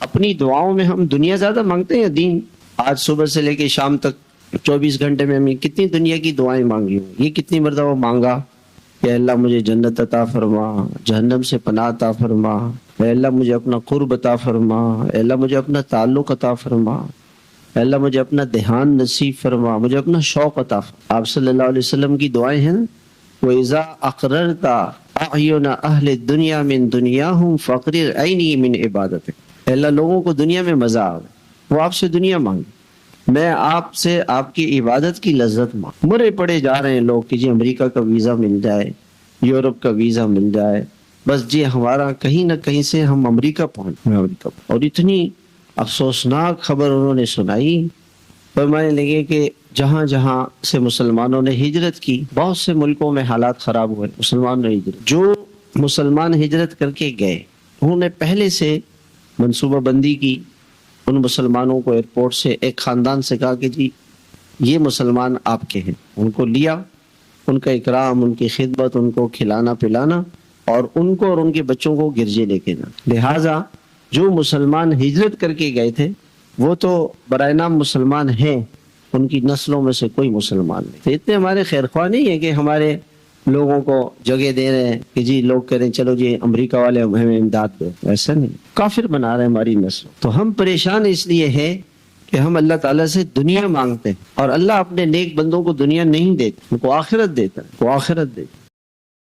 اپنی دعاؤں میں ہم دنیا زیادہ مانگتے ہیں یا دین؟ آج صبح سے لے کے شام تک 24 گھنٹے میں ہم کتنی دنیا کی دعائیں مانگی ہوں؟ یہ کتنی مرتبہ مانگا کہ اللہ مجھے جنت عطا فرما، جہنم سے پناہ عطا فرما، اے اللہ مجھے اپنا قرب عطا فرما، اے اللہ مجھے اپنا تعلق عطا فرما، اے اللہ مجھے اپنا دھیان نصیب فرما، مجھے اپنا شوق عطا فرما۔ آپ صلی اللہ علیہ وسلم کی دعائیں ہیں وَإِذَا أَقْرَرْتَ أَعْيُنَ أَهْلِ الدُّنْيَا مِن دُنْيَاهُمْ فَقْرِرْ عَيْنِي مِنْ عِبَادَتِكَ۔ اے اللہ لوگوں کو دنیا میں مزہ آئے، وہ آپ سے دنیا مانگے، میں آپ سے آپ کی عبادت کی لذت مانگ۔ مرے پڑے جا رہے ہیں لوگ کہ جی امریکہ کا ویزا مل جائے، یورپ کا ویزا مل جائے، بس جی ہمارا کہیں نہ کہیں سے ہم امریکہ پہنچ۔ اور اتنی افسوسناک خبر انہوں نے سنائی، فرمانے لگے کہ جہاں جہاں سے مسلمانوں نے ہجرت کی، بہت سے ملکوں میں حالات خراب ہوئے، مسلمانوں نے ہجرت، جو مسلمان ہجرت کر کے گئے انہوں نے پہلے سے منصوبہ بندی کی، ان مسلمانوں کو ایئرپورٹ سے ایک خاندان سے کہا کہ جی یہ مسلمان آپ کے ہیں، ان کو لیا، ان کا اکرام، ان کی خدمت، ان کو کھلانا پلانا، اور ان کو اور ان کے بچوں کو گرجے لے کے جانا۔ لہٰذا جو مسلمان ہجرت کر کے گئے تھے وہ تو برائے نام مسلمان ہیں، ان کی نسلوں میں سے کوئی مسلمان نہیں تھے۔ اتنے ہمارے خیر خواہ نہیں ہے کہ ہمارے لوگوں کو جگہ دے رہے ہیں کہ جی لوگ کہہ رہے ہیں چلو جی امریکہ والے ہمیں امداد دو، ایسا نہیں، کافر بنا رہے ہیں ہماری نسل۔ تو ہم پریشان اس لیے ہے کہ ہم اللہ تعالیٰ سے دنیا مانگتے ہیں، اور اللہ اپنے نیک بندوں کو دنیا نہیں دیتا، ان کو آخرت دیتا ہے، وہ آخرت دیتا ہے۔